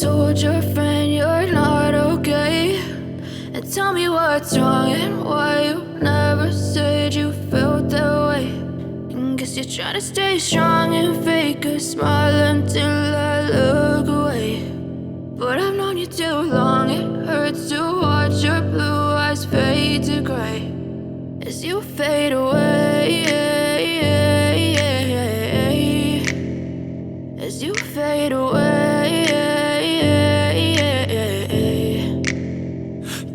told your friend you're not okay, and tell me what's wrong and why you never said you felt that way. And guess you're trying to stay strong and fake a smile until I look away. But I've known you too long, it hurts to watch your blue eyes fade to gray as you fade away, as you fade away.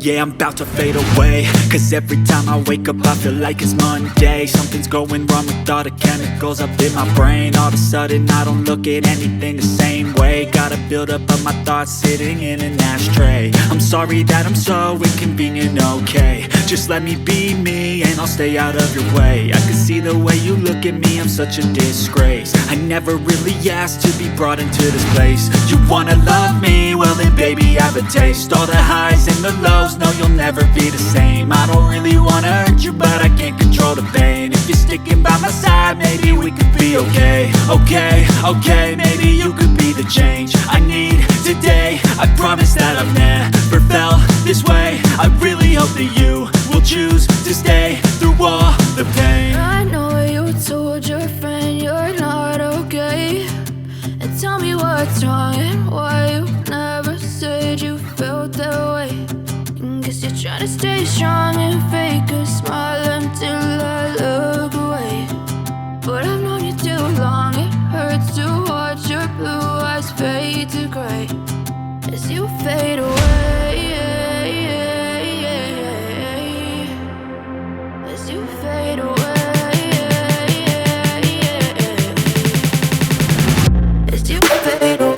Yeah, I'm about to fade away, cause every time I wake up I feel like it's Monday. Something's going wrong with all the chemicals up in my brain. All of a sudden I don't look at anything the same way. Gotta build up of my thoughts sitting in an ashtray. I'm sorry that I'm so inconvenient, okay. Just let me be me and I'll stay out of your way. I can see the way you look at me, I'm such a disgrace. I never really asked to be brought into this place. You wanna love me? Well then baby I have a taste. All the highs and the lows, no you'll never be the same. I don't really wanna hurt you but I can't control the pain. If you're sticking by my side maybe we could be okay. Okay, maybe you could be the change I need today. I promise that I've never felt this way. I really hope that you will choose to stay through all the pain. I know you told your friend you're not okay, and tell me what's wrong and why you never said you felt that way. And guess you're trying to stay strong and fake a smile until I look away. But I've known you too long, it hurts to watch your blue eyes fade to gray as you fade away, as you fade away, as you fade away.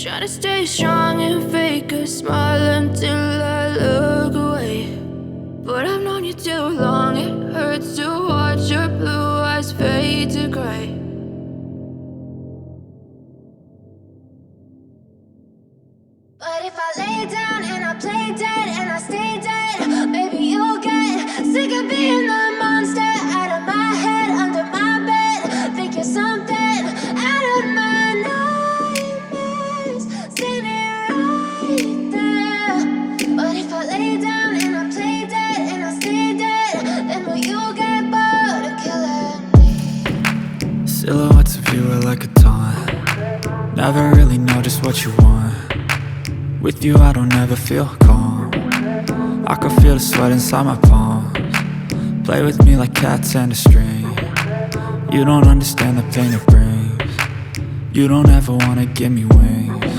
Try to stay strong and fake a smile until I look away. But I've known you too long, it hurts to watch your blue eyes fade to gray. But if I lay down and I play dead and I stay dead, maybe you'll get sick of being the monster out of my head, under my bed. Think you're something out of my nightmares, standing right there. But if I lay down and I play dead and I stay dead, then will you get bored of killing me? Silhouettes of you are like a taunt. Never really know just what you want. With you I don't ever feel calm. I can feel the sweat inside my palms. Play with me like cats and a string. You don't understand the pain it brings. You don't ever wanna give me wings.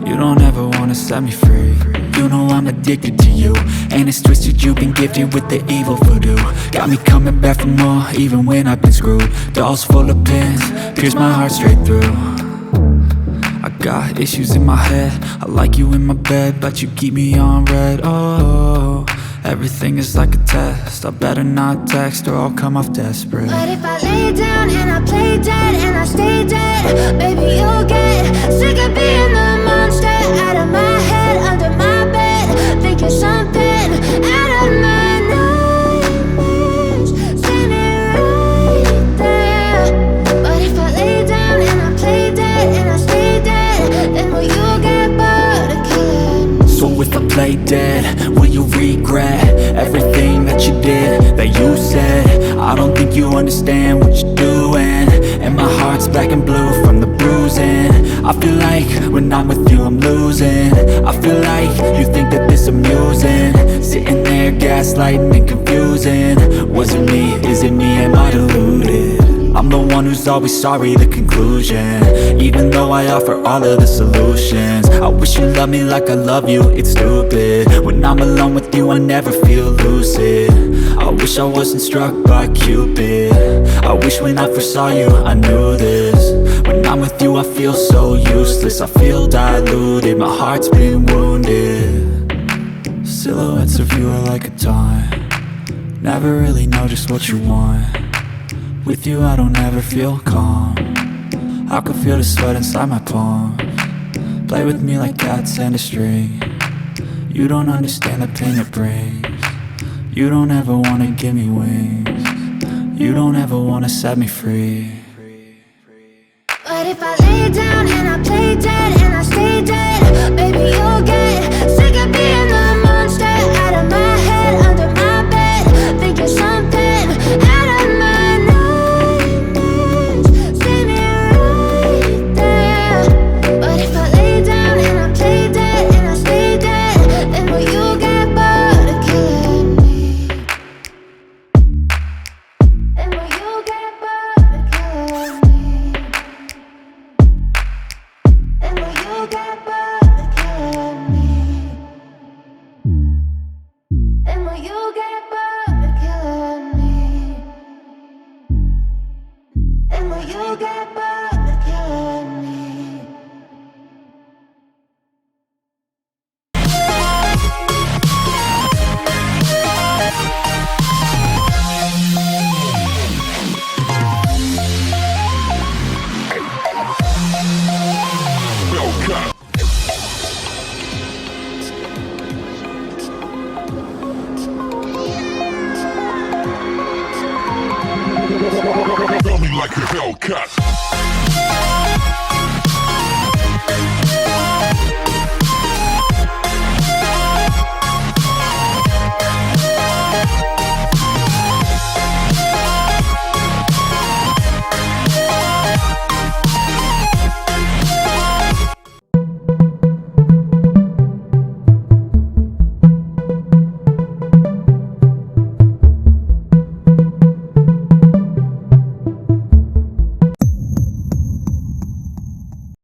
You don't ever wanna wanna set me free. You know I'm addicted to you, and it's twisted, you've been gifted with the evil voodoo. Got me coming back for more, even when I've been screwed. Dolls full of pins, pierce my heart straight through. I got issues in my head, I like you in my bed, but you keep me on red. Oh, everything is like a test, I better not text or I'll come off desperate. But if I lay down and I play dead and I stay dead, baby, you'll get sick of being the monster out of my head, under my bed, thinking something out of my nightmares, standing right there. But if I lay down and I play dead and I stay dead, then will you get bored of killing me? So if I play dead, will you regret everything that you did, that you said? I don't think you understand what you're doing, and my heart's black and blue from the bruising. I feel like when I'm with you I'm losing. I feel like you think that this amusing, sitting there gaslighting and confusing. Was it me? Is it me? Am I deluded? I'm the one who's always sorry, the conclusion, even though I offer all of the solutions. I wish you loved me like I love you, it's stupid. When I'm alone with you I never feel lucid. I wish I wasn't struck by Cupid. I wish when I first saw you I knew this. When I'm with you I feel so useless, I feel diluted, my heart's been wounded. Silhouettes of you are like a taunt, never really know just what you want. With you I don't ever feel calm, I can feel the sweat inside my palm. Play with me like cats and a string, you don't understand the pain it brings. You don't ever wanna give me wings, you don't ever wanna set me free. But if I lay down and I play dead and I stay dead, baby, you'll get sick of being the monster out of my head, under my bed, thinking something out of my nightmares, standing right there. But if I lay down and I play dead and I stay dead, then will you get bored of killing me? Then will you get bored of killing me? And will you get bored of killing me? And will you get bored of killing me? And will you get bored of killing me? Feel me like a Hellcat.